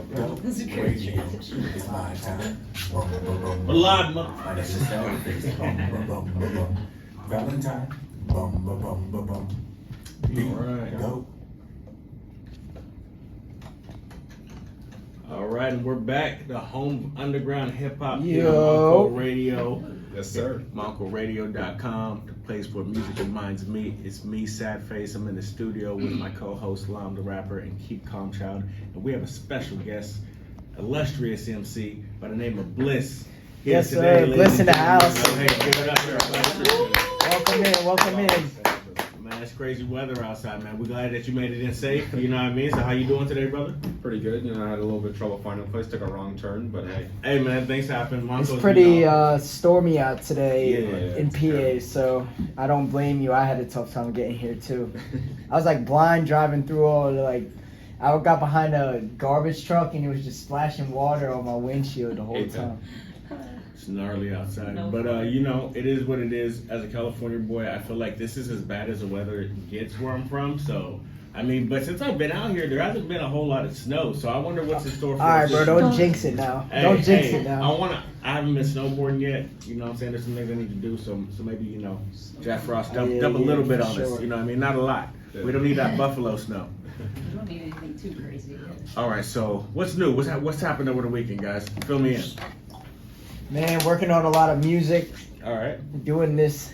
Radio, it's my time. Live, motherfucker. This is Sadfacevalentine. Valentine. Bum, bum, bum, bum, bum. Alright. Go. Alright, and we're back. The home underground hip hop Yo. here on Uncle Radio. Yes, sir. MyUncleRadio.com, the place where music reminds me. It's me, Sadface. I'm in the studio with my co-host, Lamtherapper, and KeepCalm Child. And we have a special guest, illustrious MC by the name of Bliss. Here Yes, today, sir. ladies Bliss in and the gentlemen. house. Hey, give it up for everybody. Welcome in. Man, it's crazy weather outside, man. We're glad that you made it in safe. You know what I mean? So how you doing today, brother? Pretty good. You know, I had a little bit of trouble finding a place, took a wrong turn, but hey. Hey, man, things happen. It's pretty stormy out today Yeah, in PA, so I don't blame you. I had a tough time getting here too. I was like blind driving through all the, like, I got behind a garbage truck and it was just splashing water on my windshield the whole time. It's gnarly outside, but you know, it is what it is. As a California boy, I feel like this is as bad as the weather gets where I'm from. So, I mean, but since I've been out here, there hasn't been a whole lot of snow. So I wonder what's in store for All right, us bro, this don't year. jinx it now. Hey, Don't jinx hey, it now. I haven't been snowboarding yet. You know what I'm saying? There's some things I need to do. So maybe, you know, Jack Frost dump a little bit on us. sure. You know what I mean? Not a lot. We don't need that buffalo snow. You don't need anything too crazy yet. All right, so what's new? What's happened over the weekend, guys? Fill me in. Man, working on a lot of music, All right, doing this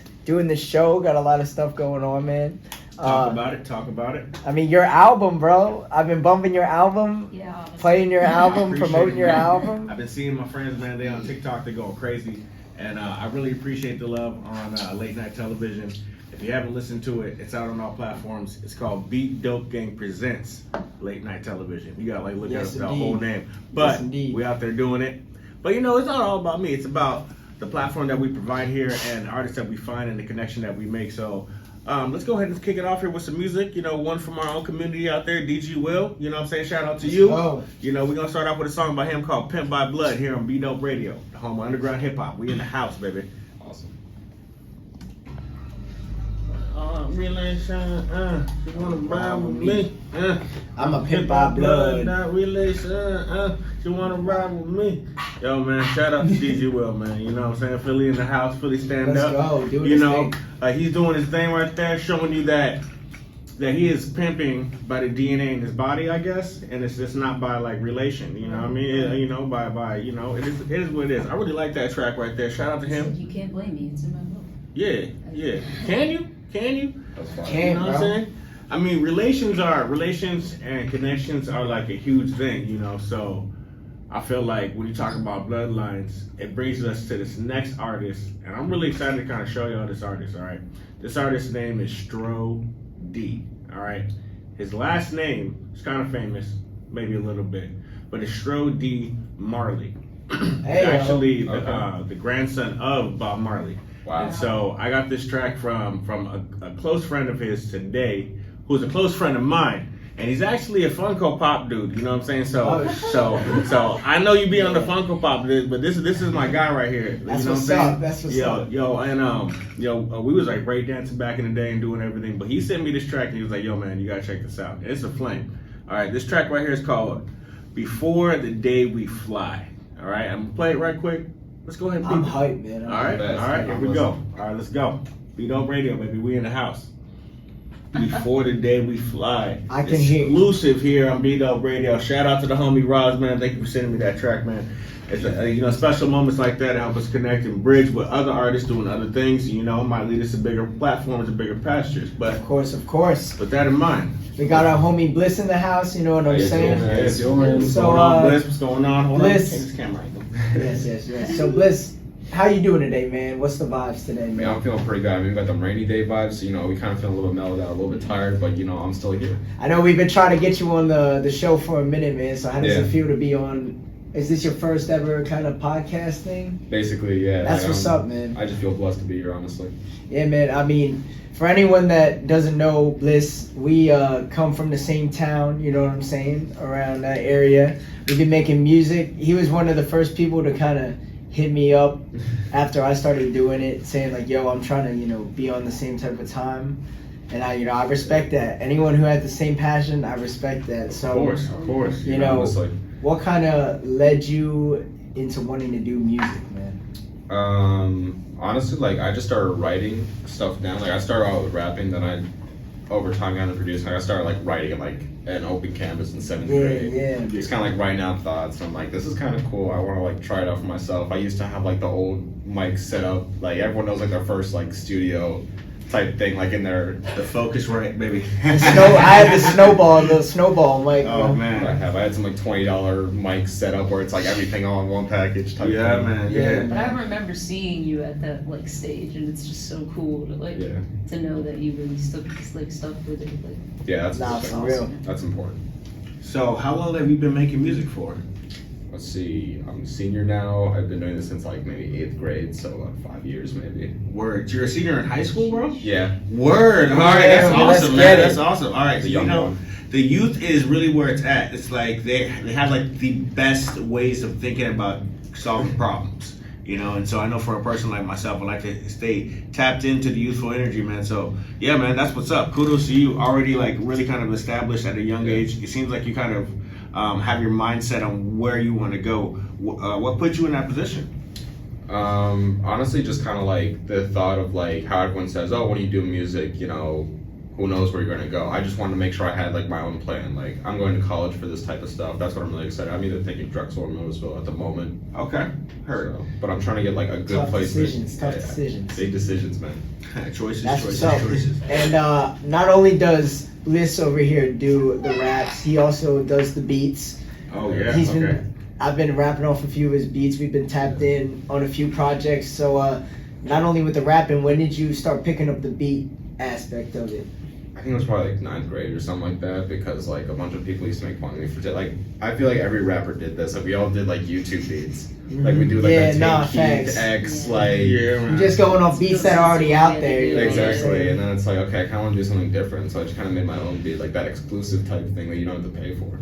show, got a lot of stuff going on, man. talk about it. I mean, your album, bro. I've been bumping your album, Yeah. playing your album, Appreciate promoting it, your man. album. I've been seeing my friends, man. They on TikTok, they're going crazy, and I really appreciate the love on late night television. If you haven't listened to it, it's out on all platforms. It's called Beat Dope Gang Presents Late Night Television. You gotta look Yes, at the indeed. whole name, but Yes, indeed. we out there doing it. But you know, it's not all about me. It's about the platform that we provide here and the artists that we find and the connection that we make. So let's go ahead and kick it off here with some music. You know, one from our own community out there, DG Will. You know what I'm saying? Shout out to you. go. You know, we're going to start off with a song by him called Pimp by Blood here on B-Dope Radio, the home of underground hip hop. We in the house, baby. Awesome. Relation, you wanna ride with me? I'm a pimp by blood. Not relation, you wanna ride with me? Yo, man, shout out to DG Will, man. You know what I'm saying? Philly in the house, Philly stand Let's up. go, do You this know, thing. he's doing his thing right there, showing you that he is pimping by the DNA in his body, I guess, and it's just not by like relation. You know what I mean? You know, by you know, it is what it is. I really like that track right there. Shout out to him. You can't blame me. It's in my book. Yeah. Can you? That's fine. Can't, You know what I'm bro. saying? I mean, relations and connections are like a huge thing, you know. So I feel like when you talk about bloodlines, it brings us to this next artist, and I'm really excited to kind of show y'all this artist. All right, this artist's name is Stro D. All right, his last name is kind of famous, maybe a little bit, but it's Stro D Marley. Hey, Actually, Okay. the grandson of Bob Marley. Wow. And so I got this track from a close friend of his today, who's a close friend of mine, and he's actually a Funko Pop dude. You know what I'm saying? So so I know you be on the Funko Pop, but this is my guy right here. That's you know what's what I'm saying? up. That's what's yo, up. Yo, and we was like break dancing back in the day and doing everything. But he sent me this track and he was like, "Yo, man, you gotta check this out. It's a flame." All right, this track right here is called "Before the Day We Fly." All right, I'm gonna play it right quick. Let's go ahead and I'm beat it. hyped, man. All right, here we go. All right, let's go. B-Dope Radio, baby. We in the house. Before the Day We Fly. I can hear you. Exclusive here on B-Dope Radio. Shout out to the homie Roz, man. Thank you for sending me that track, man. It's special moments like that help us connect and bridge with other artists doing other things. You know, might lead us to bigger platforms and bigger pastures. But Of course. with that in mind, We got our homie Bliss in the house, you know what I'm saying? what's So, going on, Bliss? What's going on? Hold Bliss. on. Take this camera. Yes. So Bliss, how you doing today, man? What's the vibes today, I mean, man? I'm feeling pretty good. I mean, we got them rainy day vibes. You know, we kind of feeling a little bit mellowed out, a little bit tired, but you know, I'm still here. I know we've been trying to get you on the show for a minute, man. So how does it Yeah. feel to be on? Is this your first ever kind of podcast thing? Basically, yeah. That's like, what's up, man. I just feel blessed to be here, honestly. Yeah, man. I mean, for anyone that doesn't know Bliss, we come from the same town, you know what I'm saying, around that area. We've been making music. He was one of the first people to kind of hit me up after I started doing it, saying like, yo, I'm trying to, be on the same type of time. And I respect that. Anyone who has the same passion, I respect that. So, Of course. you know, honestly. what kind of led you into wanting to do music, man? Honestly, like I just started writing stuff down. Like I started out with rapping, then I over time got into producing. I started like writing in like an open canvas in 7th grade. Yeah. Just kind of like writing out thoughts. I'm like, this is kind of cool. I want to like try it out for myself. I used to have like the old mic set up. Like everyone knows like their first like studio type thing, like in their The focus right, baby. I had the snowball mic. Oh bro. man. I had some like $20 mics set up where it's like everything all in one package type Yeah, thing. man. Yeah. But I remember seeing you at that like stage, and it's just so cool to like Yeah. to know that you really stuck with it. Like, Yeah, that's Nah, that's for real. That's important. So how long have you been making music for? Let's see, I'm a senior now. I've been doing this since like maybe 8th grade, so about 5 years maybe. Word. You're a senior in high school, bro? Yeah, Word. All right, Yeah, that's let's awesome, get man. it. That's awesome. All right, the so young you know, one. the youth is really where it's at. It's like they have like the best ways of thinking about solving problems, you know. And so I know for a person like myself, I like to stay tapped into the youthful energy, man. So yeah, man, that's what's up. Kudos to you. Already like really kind of established at a young age. It seems like you kind of have your mindset on where you want to go. What put you in that position? Honestly, just kind of like the thought of like how everyone says, oh, when you do music, you know, who knows where you're going to go. I just wanted to make sure I had like my own plan. Like I'm going to college for this type of stuff. That's what I'm really excited. I'm either thinking Drexel or Millersville at the moment. Okay, heard. So, but I'm trying to get like a good Tough placement. decisions. Tough decisions. Big decisions, man. Choices, That's choices, what's up. choices. And not only does Bliss over here do the raps, he also does the beats. Oh yeah. He's Okay. been. I've been rapping off a few of his beats. We've been tapped in on a few projects. So not only with the rapping, when did you start picking up the beat aspect of it? I think it was probably like 9th grade or something like that because like a bunch of people used to make fun of me for like I feel like every rapper did this. Like we all did like YouTube beats. Like we do like Yeah, the nah, Take facts. Heat, X, Yeah. like Yeah, man. You're just going off beats that are already out there. You know what I'm exactly. saying? And then it's like okay, I kind of want to do something different, so I just kind of made my own beat, like that exclusive type thing that you don't have to pay for.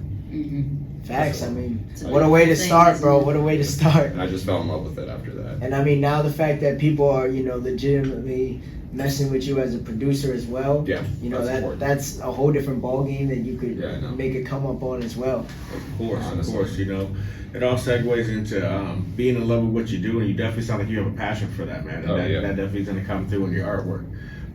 Facts. I mean, It's a what a way to thing, start, isn't bro. it? What a way to start. And I just fell in love with it after that. And I mean, now the fact that people are, you know, legitimately messing with you as a producer as well. Yeah, You know, that's important. that's a whole different ballgame that you could Yeah, I know. make it come up on as well. Of course, Honestly. of course. You know, it all segues into being in love with what you do, and you definitely sound like you have a passion for that, man. And Oh, that, yeah. that definitely is going to come through in your artwork.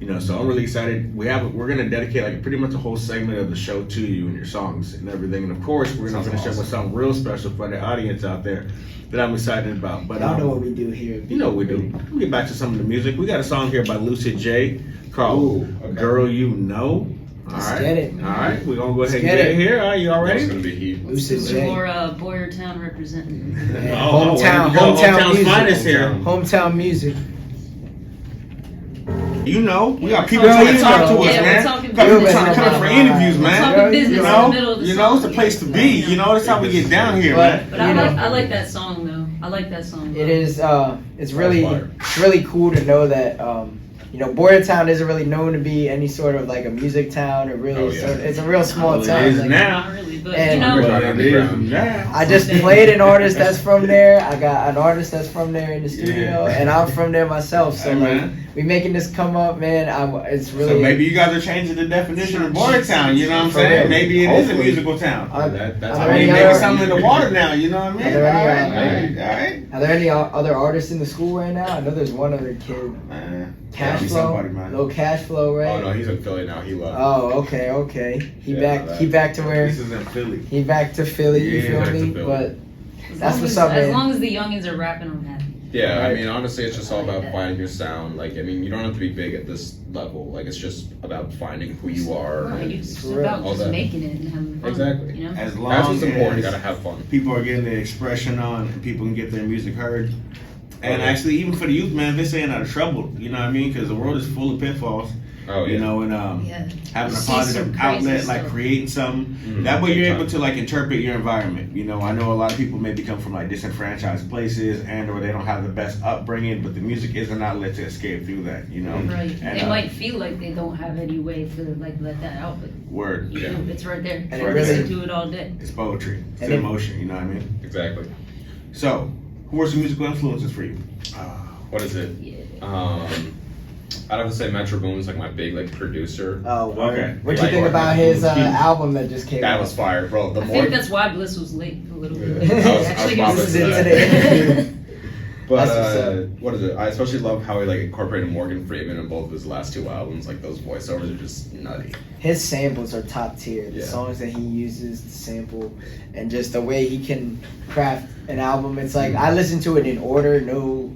You know, so I'm really excited. We're going to dedicate like pretty much a whole segment of the show to you and your songs and everything. And of course, we're going to Sounds finish up with awesome. something real special for the audience out there that I'm excited about. But Y'all know what we do here. you know what we do. We'll get back to some of the music. We got a song here by Lucid J called Ooh, okay. "Girl You Know." All Let's right, get it. All right, we're gonna go ahead and Let's get get it it. here. All right, you all That's ready? gonna be heat. Lucid We're J. more Boyertown representing. Yeah, Oh, hometown, there we go. hometown Hometown's music. finest here. Hometown music. You know, we got Yeah, people we're trying to talking- talk to us, yeah, we're man. talking Got people business. trying to come up for interviews, We're man. talking business You in the know, middle of the you know, song. it's a place to be. You know, that's how we get down here, But- man. But I You like know. I like that song though. I like that song. It is. It's really, fire. it's really cool to know that. You know, Boyertown isn't really known to be any sort of like a music town or really. Oh, yeah. It's a real small Well, it town. is like, now. Not really, but And- you know, Right But it is underground. now. I just played an artist that's from there. I got an artist that's from there in the studio, Yeah. and I'm from there myself. So Hey, like, man. we making this come up, man. It's really. So maybe you guys are changing the definition of Boyertown. You know what I'm For saying? real. Maybe it is a Hopefully. musical town. Are, That's are how there I any mean, other- maybe something in the water now. You know what I mean? Are there any, all right, all right. Are there any other artists in the school right now? I know there's one other kid. Gotta Cash be flow, somebody, man. low cash flow, right? Oh no, he's in Philly now. He left. Oh, okay. He Yeah, back. He back to where? This is in Philly. He back to Philly. You Yeah, feel back to me? Philly. But as that's long what's as, up, as man. long as the youngins are rapping, I'm happy. Yeah, Right. I mean, honestly, it's just all I like about that. finding your sound. Like, I mean, you don't have to be big at this level. Like, it's just about finding who you are. Right, and- it's For real. about All just that. making it and having fun. Exactly. You know. As long That's what's important. You as gotta have fun. people are getting their expression on and people can get their music heard. And Okay. actually, even for the youth, man, they're staying out of trouble. You know what I mean? Because the world is full of pitfalls. Oh yeah. You know, and Yeah. having a See positive some crazy outlet, like stuff. creating something. Mhm. That way, Big you're time. able to like interpret your environment. You know, I know a lot of people maybe come from like disenfranchised places and or they don't have the best upbringing, but the music is an outlet to escape through that. You know, Right. And, They might feel like they don't have any way to like let that out, but word, you Yeah. do. It's right there. And it You really- listen to it all day. it's poetry, it's And it- emotion. You know what I mean? Exactly. So, who are some musical influences for you? What is it? Yeah. I'd have to say Metro Boomin's like my big like producer. Oh, Okay. What you Like, think about his album that just came out? That was fire, bro. The I more think that's why Bliss was late a little bit. Yeah. I was Actually, about This to is say into that. the interview. But That's what's up. what is it? I especially love how he like incorporated Morgan Freeman in both of his last two albums. Like those voiceovers are just nutty. His samples are top tier. The Yeah. songs that he uses to sample, and just the way he can craft an album. It's like I listen to it in order, no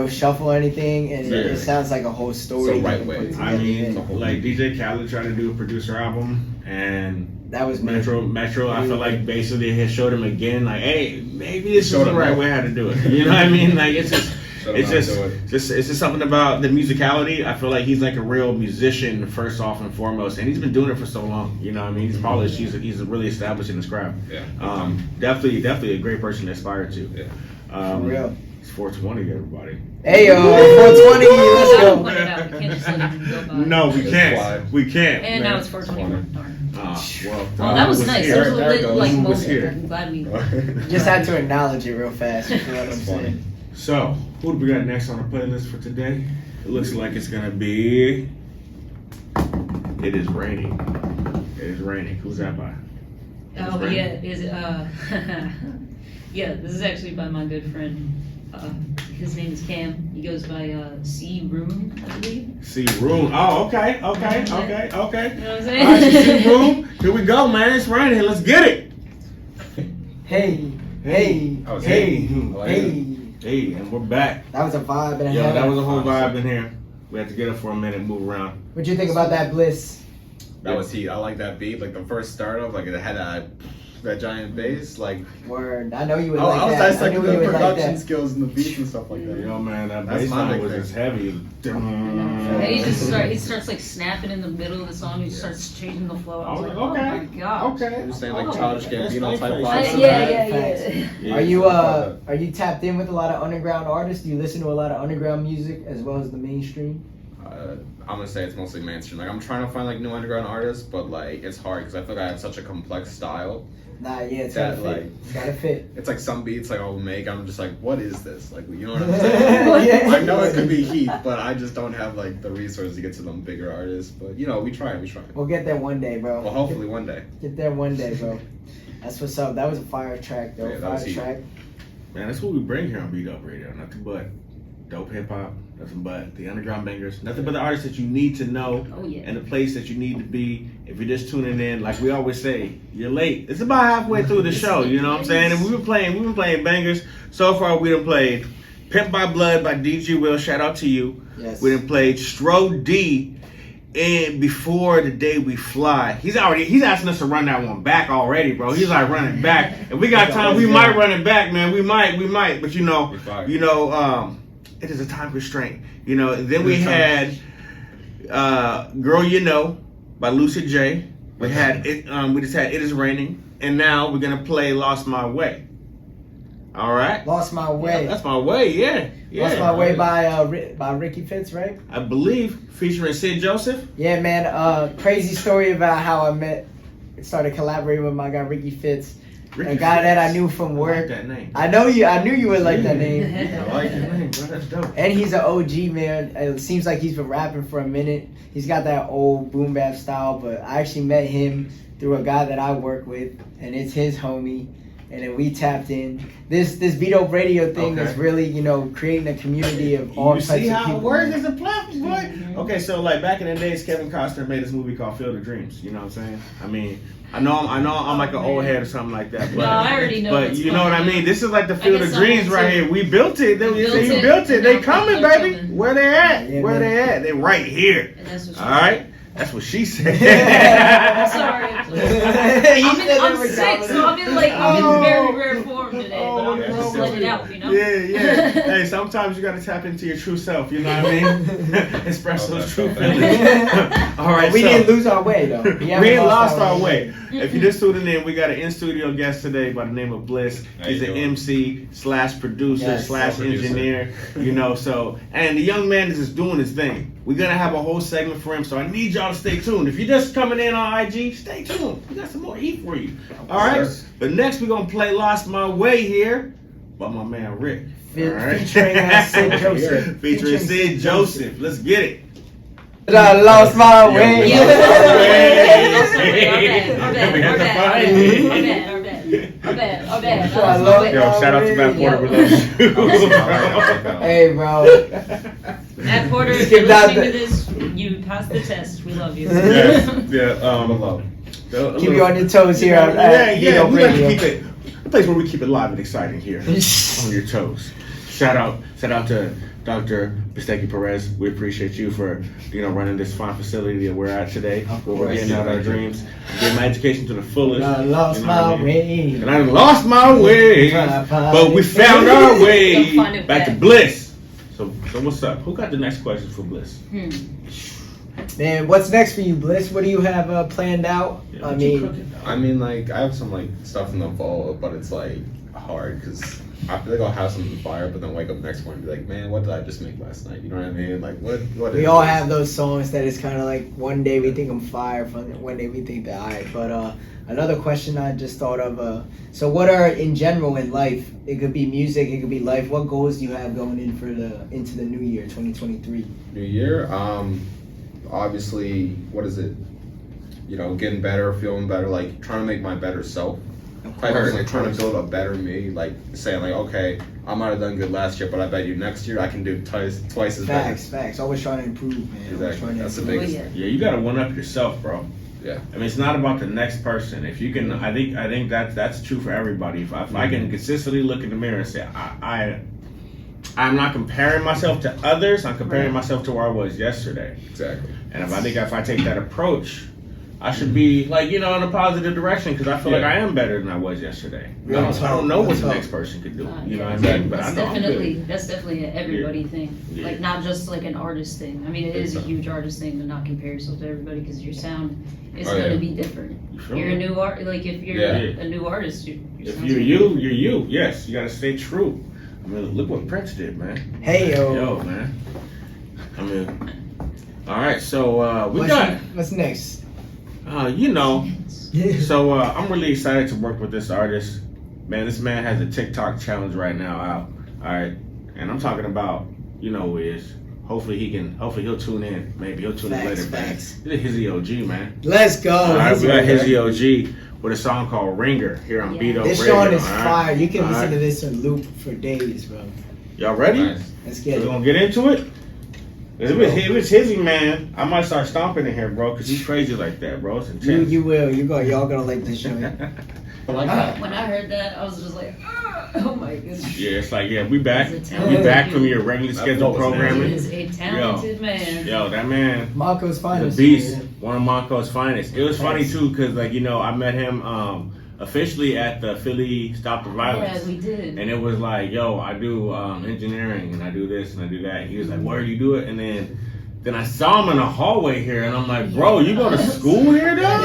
shuffle or anything, and Yeah. it sounds like a whole story. So he right can way. put together. I mean, Yeah. like DJ Khaled tried to do a producer album, and That was Metro, I feel like basically has showed him again, like, hey, maybe this is Showed the him right up. way how to do it. You know what I mean? Like, it's just. Showed him It's how to do just something about the musicality. I feel like he's like a real musician first off and foremost, and he's been doing it for so long. You know what I mean? He's polished. He's really established in his craft. Yeah. Definitely a great person to aspire to. Yeah. For real. It's 420, everybody. Hey yo, 420, let's I'll go. put it out. We can't just let it go by. No, we It's can't. live. We can't. And man. now it's 421. Darn. Well, Oh, that was nice. here. That was a There it lit, goes. like, Moon was moment. here. I'm glad we. Just had to acknowledge it real fast. You know what I'm That's funny. saying? So, who do we got next on the playlist for today? It looks like it's gonna be. It is raining. It is raining. Who's that by? Oh yeah, is it? Yeah, this is actually by my good friend. His name is Cam. He goes by C Room, I believe. See Room. Oh, okay. You know what I'm All saying? right, so See Room. Here we go, man. It's raining. Let's get it. Hey, hey, Oh, it's hey, him. I like hey. Hey, and we're back. That was a vibe and a Yo, half. that was a whole vibe in here. We had to get up for a minute, move around. What'd you think about that Bliss? That was heat. I like that beat. Like the first start of like it had that giant bass. Like Word. I know you would I like was that. I dissecting knew the you would like production that. skills and the beats and stuff like that. Yo, man, that That's bass my line big was thing. just heavy. And he starts like snapping in the middle of the song. He starts changing the flow. I was like, oh my god. Okay. I'm saying like Oh. Childish Gambino type That's vibes. Yeah. Are you tapped in with a lot of underground artists? Do you listen to a lot of underground music as well as the mainstream? I'm gonna say it's mostly mainstream. Like I'm trying to find like new underground artists, but like it's hard because I feel like I have such a complex style. Nah, yeah, it's That, gotta fit. like- It's gotta fit. It's like some beats like I'll make. I'm just like, what is this? Like you know what I'm saying? I know it could be heat, but I just don't have like the resources to get to them bigger artists. But you know, we try. We'll get there one day, bro. Well, hopefully one day. Get there one day, bro. That's what's up. That was a fire track, though. Yeah, that was Fire heat. track. Man, that's what we bring here on Beat Up Radio. Nothing but dope hip hop, nothing but the underground bangers, nothing but the artists that you need to know Oh yeah. and the place that you need to be. If you're just tuning in, like we always say, you're late. It's about halfway through the show, you know what I'm saying? And we've been playing bangers. So far we done played Pimp by Blood by DG Will, shout out to you. Yes. We done played Stro D and Before the Day We Fly. He's asking us to run that one back already, bro. He's like running back. If we got time, we might run it back, man. We might. But it is a time constraint. You know, then we had Girl You Know by Lucid J. We had it we just had It Is Raining. And now we're gonna play Lost My Way. All right? Lost My Way. That's my way, yeah. Lost My Way by Ricky Fitz, right? I believe featuring Sid Joseph. Yeah, man. Crazy story about how I started collaborating with my guy Ricky Fitz, a guy that I knew from I like work. that name. I knew you would like that name. I like that name, bro. That's dope. And he's an OG, man. It seems like he's been rapping for a minute. He's got that old boom bap style, but I actually met him through a guy that I work with, and it's his homie. And then we tapped in. This Beat Up Radio thing is really, creating a community of all You types see of how people. it works as a platform, boy? Okay, so like back in the days, Kevin Costner made this movie called Field of Dreams. You know what I'm saying? I mean, I know I'm like an old head or something like that. But, No, I already know But what's you know what I coming. mean? This is like the Field guess of Dreams I'm right too. here. We built it. They built built it. it. They Now coming, they're baby. coming. Where they at? Yeah, Where man. they at? They right here. And that's what All right? That's what she said. I'm sorry. He said I'm every sick, time. so I'm in Oh. very rare form today. But I'm Oh, just no, letting it out, you know. Yeah. Hey, sometimes you gotta tap into your true self. You know what I mean? Express those true Okay. feelings. All right. We so, didn't lose our way, though. We ain't lost our way. If you're just tuning in, we got an in-studio guest today by the name of Bliss. How He's you an doing? MC/producer Yes, slash engineer. And the young man is just doing his thing. We're gonna have a whole segment for him, so I need y'all to stay tuned. If you're just coming in on IG, stay tuned. We got some more heat for you. All right. Sure. But next we're gonna play "Lost My Way" here by my man Rick. All right? Featuring Sid Joseph. Featuring Sid Joseph. Let's get it. I lost my way. Yeah. Our bad. Yo, shout out to Matt Porter. We love you. Hey, bro. Matt Porter, if Skip you're that listening to this, you passed the test. We love you. Yeah. Keep you on your toes here. Yeah. We like to Radio. keep it a place where we keep it live and exciting here. On your toes. Shout out to Dr. Bisteki Perez. We appreciate you for running this fine facility that we're at today, where we're getting out our dreams, getting my education to the fullest. I lost my way. And I lost my way, but we found our way back to bliss. So what's up? Who got the next question for Bliss? Man, what's next for you, Bliss? What do you have planned out? Yeah, I what you mean, cooking, dog? I mean, like, I have some, like, stuff in the vault, but it's, like, hard, because I feel like I'll have something to fire, but then wake up next morning and be like, man, what did I just make last night? You know what I mean? Like, what we is all this? have those songs that is kind of like one day we think I'm fire, one day we think that I. But another question I just thought of. So what are in general in life? It could be music, it could be life. What goals do you have going into the new year, 2023? New year, obviously, what is it? Getting better, feeling better, like trying to make my better self. Like trying to build a better me, like saying like, okay, I might have done good last year, but I bet you next year I can do twice as better. Facts. Always trying to improve, man. Exactly. That's the improve. biggest. Yeah, you gotta one up yourself, bro. Yeah. I mean, it's not about the next person. If you can, I think that's true for everybody. If I can consistently look in the mirror and say, I'm not comparing myself to others. I'm comparing myself to where I was yesterday. Exactly. And if I take that approach, I should be like in a positive direction because I feel like I am better than I was yesterday. I don't know what the next person could do. You know what I mean? But I know I'm good. That's definitely an everybody thing. Yeah. Like not just like an artist thing. I mean, it is a huge artist thing to not compare yourself to everybody because your sound is going to be different. You're a new art. Like if you're a new artist, if you're you, you're you. Yes, you got to stay true. I mean, look what Prince did, man. Hey Yo, man. I mean, all right. So what's next? So I'm really excited to work with this artist. Man, this man has a TikTok challenge right now out. All right, and I'm talking about who he is. Hopefully he'll tune in. Maybe he'll tune in later. Facts. He's a Hizzy OG, man. Let's go. All right, we got Hizzy OG with a song called Ringer here on Beat Up This Radio. song is all right? fire. You can All listen right. to this on loop for days, bro. Y'all ready? Nice. Let's So get we're it. gonna get into it. If it's Hizzy, man, I might start stomping in here, bro, because he's crazy like that, bro. It's intense. You will. Y'all gonna like this joint. When I heard that, I was just like, oh my goodness. Yeah, it's like, we back. He's a We talented back dude. from your regularly scheduled That was He programming. is a talented man. Yo, that man, Marco's the finest. beast, man. one of Monco's finest. It was funny too, because I met him officially at the Philly Stop the Violence. Yeah, we did. And it was like, yo, I do engineering and I do this and I do that. He was like, where do you do it? And then I saw him in the hallway here, and I'm like, bro, you go to school here, dog?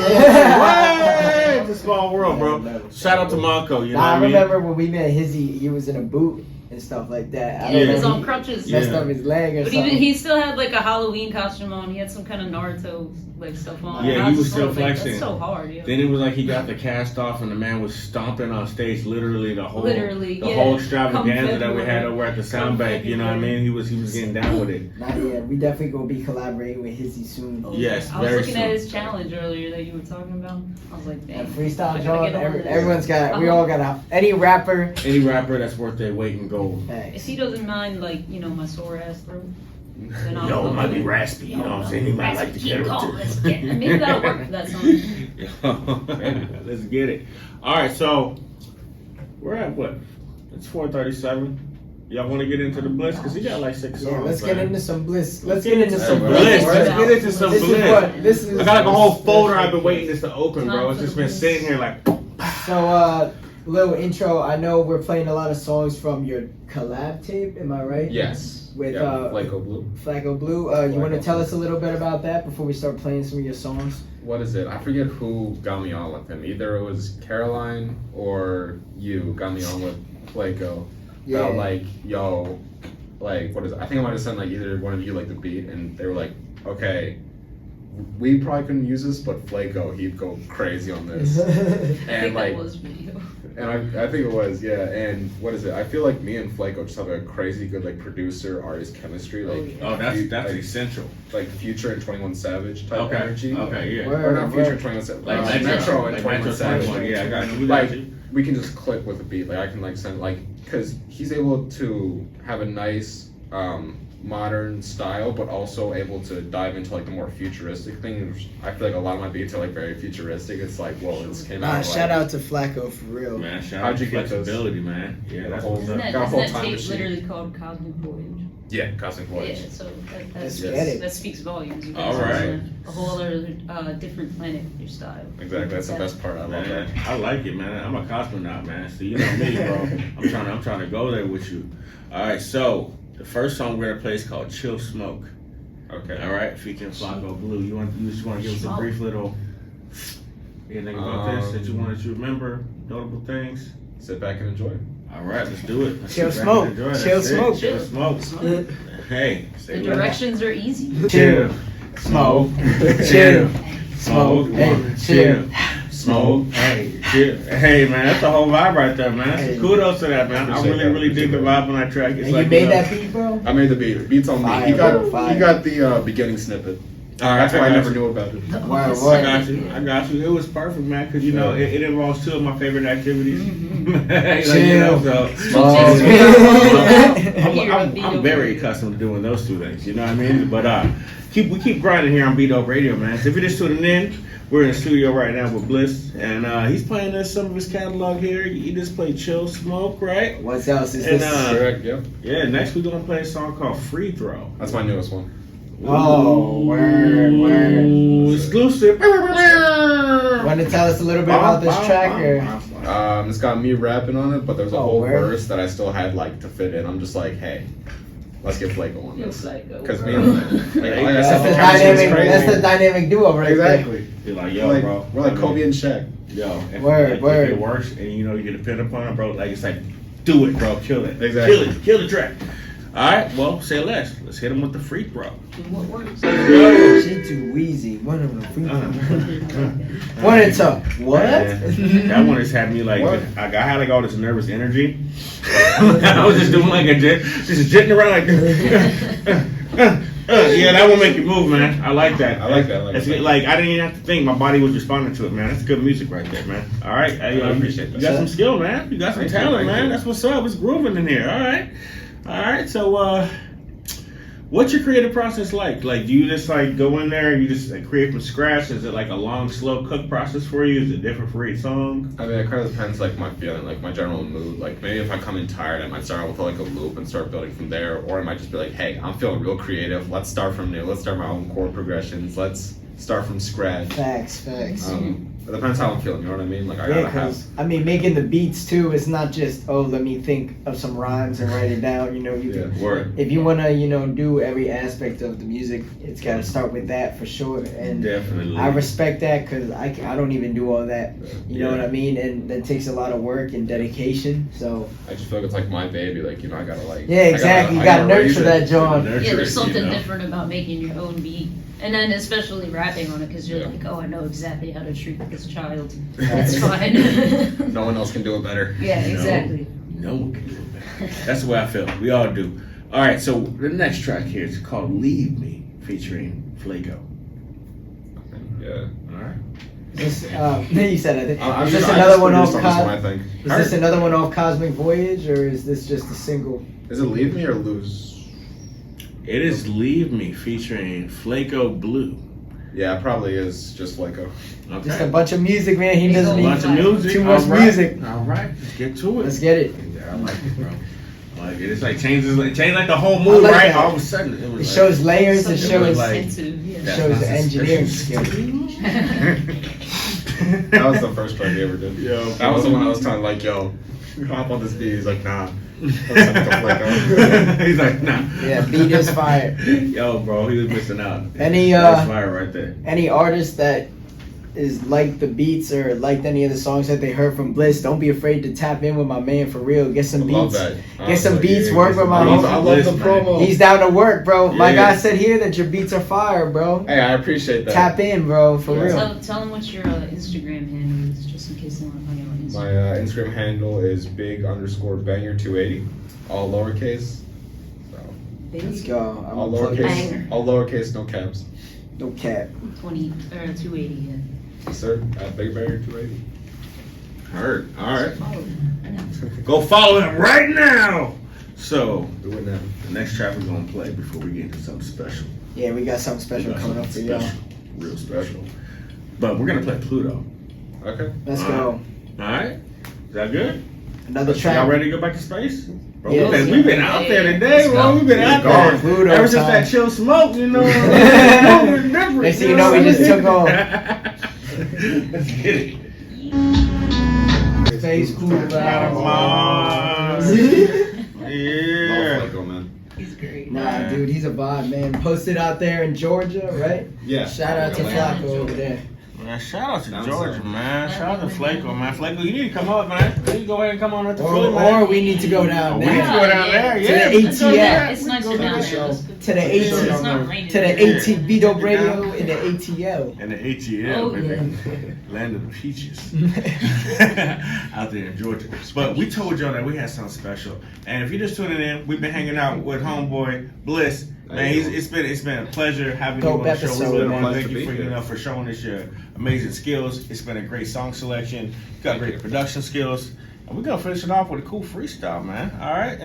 What? It's a small world, bro. Shout out to Monco, you know what I I mean? remember when we met Hizzy, he was in a boot and stuff like that. I Yeah. He was remember on crutches. Yeah. messed up his leg or But something. he still had like a Halloween costume on. He had some kind of Naruto like stuff on. Yeah, And I he was just still like, flexing. That's so hard. Yeah. Then it was like he got the cast off, and the man was stomping on stage, literally the whole Yeah. whole extravaganza that we had February. over at the Sound Bank. You know what I mean? He was getting down with it. Not yet. We definitely gonna be collaborating with Hizzy soon. Yes, I was very looking soon. at his challenge earlier that you were talking about. I was like, That damn. freestyle I gotta joint. get on this. Everyone's got. We all got any rapper. Any rapper that's worth their weight in gold. If he doesn't mind, like, my sore ass throat, then I'll Yo, go it might with be it. raspy. You know what I'm saying? He might like to get it. Maybe that'll work for that song. Let's get it. All right, so we're at what? It's 4:37. Y'all want to get into the bliss? Because he got like 6 songs. Yeah, let's get man. into some bliss. Let's Let's get into some bliss. bliss. Let's get into some This is bliss. what this is. I got like a whole folder I've been waiting this to open, bro. It's just been sitting here like. So, little intro. I know we're playing a lot of songs from your collab tape. Am I right? Yes. With Flaco Blue. Flacco Blue. You want to tell us a little bit about that before we start playing some of your songs? What is it? I forget who got me on with him. Either it was Caroline or you got me on with Flaco. Yeah. About like, yo, like what is it? I think I might have sent like either one of you like the beat, and they were like, okay, we probably couldn't use this, but Flaco, he'd go crazy on this. I And think like, that was video. and I think it was, yeah. And what is it? I feel like me and Flaco just have a crazy good like producer artist chemistry. Like, Oh, that's like, essential. like Future and 21 Savage type energy. Okay, yeah. Word. Or not Future and 21 Savage. Like Metro and like 21 Metro Savage. 21, yeah, I got you. We Like, got you. we can just click with a beat. Like I can like send like, cause he's able to have a nice modern style, but also able to dive into like the more futuristic things. I feel like a lot of my beats are like very futuristic. It's like, whoa, this came out. Shout out to Flacco for real. Man, shout How'd out to you get those? flexibility, man. Yeah, that's whole- what's up. Isn't Got a whole that time tape machine. literally called Cosmic Voyage? Yeah, Cosmic Voyage. Yeah, so Let's Yes. get it. that speaks volumes. You All guys are right. on a whole other different planet with your style. Exactly, that's the best part. I love Man, that. I like it, man. I'm a cosmonaut, man. So you know me, bro. I'm trying to go there with you. All right, so the first song we're gonna play is called "Chill Smoke." Okay. All right, featuring Flacco Blue. You just want to give us a Smoke. brief little anything about this that you wanted to remember, notable things. Sit back and enjoy. All right, let's do it. Let's Chill sit back and smoke. enjoy it. Chill That's it. smoke. Chill smoke. Smoke. Hey, The say directions are easy. Chill. Smoke. Chill. Smoke. Hey, chill. Smoke. Hey, chill. Hey, man, that's the whole vibe right there, man. Hey. So kudos to that, man. I Appreciate really, that. really dig the Appreciate vibe on that track. It's And like, you made know, that beat, bro? I made the beat. Beats on me. Fire, He got fire. the beginning snippet. All right, That's why I got never you. knew about it. Word, I word. got you. I got you. It was perfect, man, because you know it involves two of my favorite activities. Like, you know, so I'm very accustomed to doing those two things. You know what I mean? But we keep grinding here on Beat Up Radio, man. So if you're just tuning in, we're in the studio right now with Bliss, and he's playing us some of his catalog here. He just played Chill Smoke, right? What else is And, this? Correct, yep. Yeah. Next we're gonna play a song called Free Throw. That's my newest one. Oh, word. Ooh, exclusive. Want to tell us a little bit about this track, or? It's got me rapping on it, but there's a Oh, whole word. verse that I still had like to fit in. I'm just like, hey, let's get Flaco on this. Because me and like That's I the said, the chemistry is dynamic. crazy. That's the dynamic duo right Exactly. You're like, We're yo, like, bro. we're like I mean, Kobe and Shaq. Yo, if, Word, word. if it works and you know you get a pin upon it, bro, like it's like, do it, bro, kill it, Exactly. kill it, kill the track. All right, well, say less. Let's hit him with the free throw. What works? She too wheezy. One of them free One and two. What? Man, that one just had me like, What? I had like all this nervous energy. I was just doing like a jet, just jetting around like. Yeah, that will make you move, man. I like that. I like that. It's like I didn't even have to think. My body was responding to it, man. That's good music right there, man. All right, I appreciate you that. got some skill, man. You got some Thank you, talent, thank man. you. That's what's up. It's grooving in here. All right. So, what's your creative process like? Like, do you just like go in there and you just like, create from scratch? Is it like a long, slow cook process for you? Is it different for each song? I mean, it kind of depends, like, my feeling, like, my general mood. Like, maybe if I come in tired, I might start out with, like, a loop and start building from there. Or I might just be like, hey, I'm feeling real creative. Let's start from new. Let's start my own chord progressions. Let's start from scratch. Facts. It depends how I'm feeling, you know what I mean? Like, I Yeah, gotta have... because I mean, making the beats too. It's not just let me think of some rhymes and write it down. You know, you Yeah. can, Word. if you wanna, do every aspect of the music, it's gotta start with that for sure. And Definitely. I respect that because I don't even do all that. You know Yeah. what I mean? And that takes a lot of work and dedication. So I just feel like it's like my baby, like, I gotta, like... yeah, exactly. You gotta raise nurture it. that, John. Nurture Yeah, there's it, something you know? different about making your own beat. And then especially rapping on it because you're Yeah. like, oh, I know exactly how to treat this child. Right. It's fine. No one else can do it better. Yeah, exactly. No one can do it better. That's the way I feel. We all do. All right, so the next track here is called "Leave Me," featuring Flaco. Yeah. All right. This, you said I think. I'm Is just, this I another just one off? produced on this one, I think. Is this another one off Cosmic Voyage, or is this just a single? Is it Leave Me or Lose? It is "Leave Me" featuring Flaco Blue. Yeah, it probably is just Flaco. Okay. Just a bunch of music, man. He Big doesn't old need bunch of music. too much All right. music. All right, let's get to it. Let's get it. Yeah, I like it, bro. I like it. It's like changes, like the whole mood, like right? that. All of a sudden, it It was shows layers. It was shows like- Expensive, yeah. That's shows not the engineering suspicious. skill. That was the first track we ever did. Yo, That was the one I was telling, like, yo, hop on this beat. He's like, nah. Let's send it to Flaco. He's like, nah. Yeah, beat is fire. Yo, bro, he was missing out. Any That's fire right there. any artists that is liked the beats or liked any of the songs that they heard from Bliss, don't be afraid to tap in with my man for real. Get some I love beats. that. Get some beats, Yeah, work get some with my beats. homie. I love the Bliss, promo. He's down to work, bro. My Yeah. guy said here that your beats are fire, bro. Hey, I appreciate that. Tap in, bro, for Yeah, real. tell them what your Instagram handle is, just in case they want to find you on My Instagram. Instagram handle is big_banger280, all lowercase. So Let's go. I'm all gonna plug it. lowercase, Banger. all lowercase, no caps. No cap. 20 or 280. Yeah. Yes, sir. At bigbanger280. Heard. All right. Follow them. I know. Go follow him right now. So Do it now. the next track we're gonna play before we get into something special. Yeah, we got something special We got coming up for something y'all. special, real special. But we're gonna play Pluto. Okay. Let's go. All right. Is that good? Another Y'all track. ready to go back to space? Bro, Yes. we've been out there today, bro. We've been out there. Pluto Ever since time. that chill smoke, you know. Moving different, Next thing you know, we just took off. Let's get it. Space cool Mars. Yeah. Love Flaco, man. He's great. Nah, dude, he's a vibe, man. Posted out there in Georgia, right? Yeah. Shout out to Yeah. Flacco over there. Man, shout out to Down Georgia, south. man. Shout out to Flaco, man. Flaco, you need to come up, man. You need to go ahead and come on up to Or, Philly, man. or we need to go down We need to there. go down there, To yeah. the we can go ATL. there. It's not We so can down go there. there. Let's go. To the It's ATL. not raining. To the Yeah. AT Vito Radio in the ATL. And the ATL, Oh, baby. Land of the peaches. Out there in Georgia. But we told y'all that we had something special. And if you're just tuning in, we've been hanging out with homeboy Bliss. Man, it's been a pleasure having you Dope on the show. We episode, really man. want to thank Pleasure you to for be here. for showing us your amazing skills. It's been a great song selection. You got great production skills. And we're gonna finish it off with a cool freestyle, man. All right.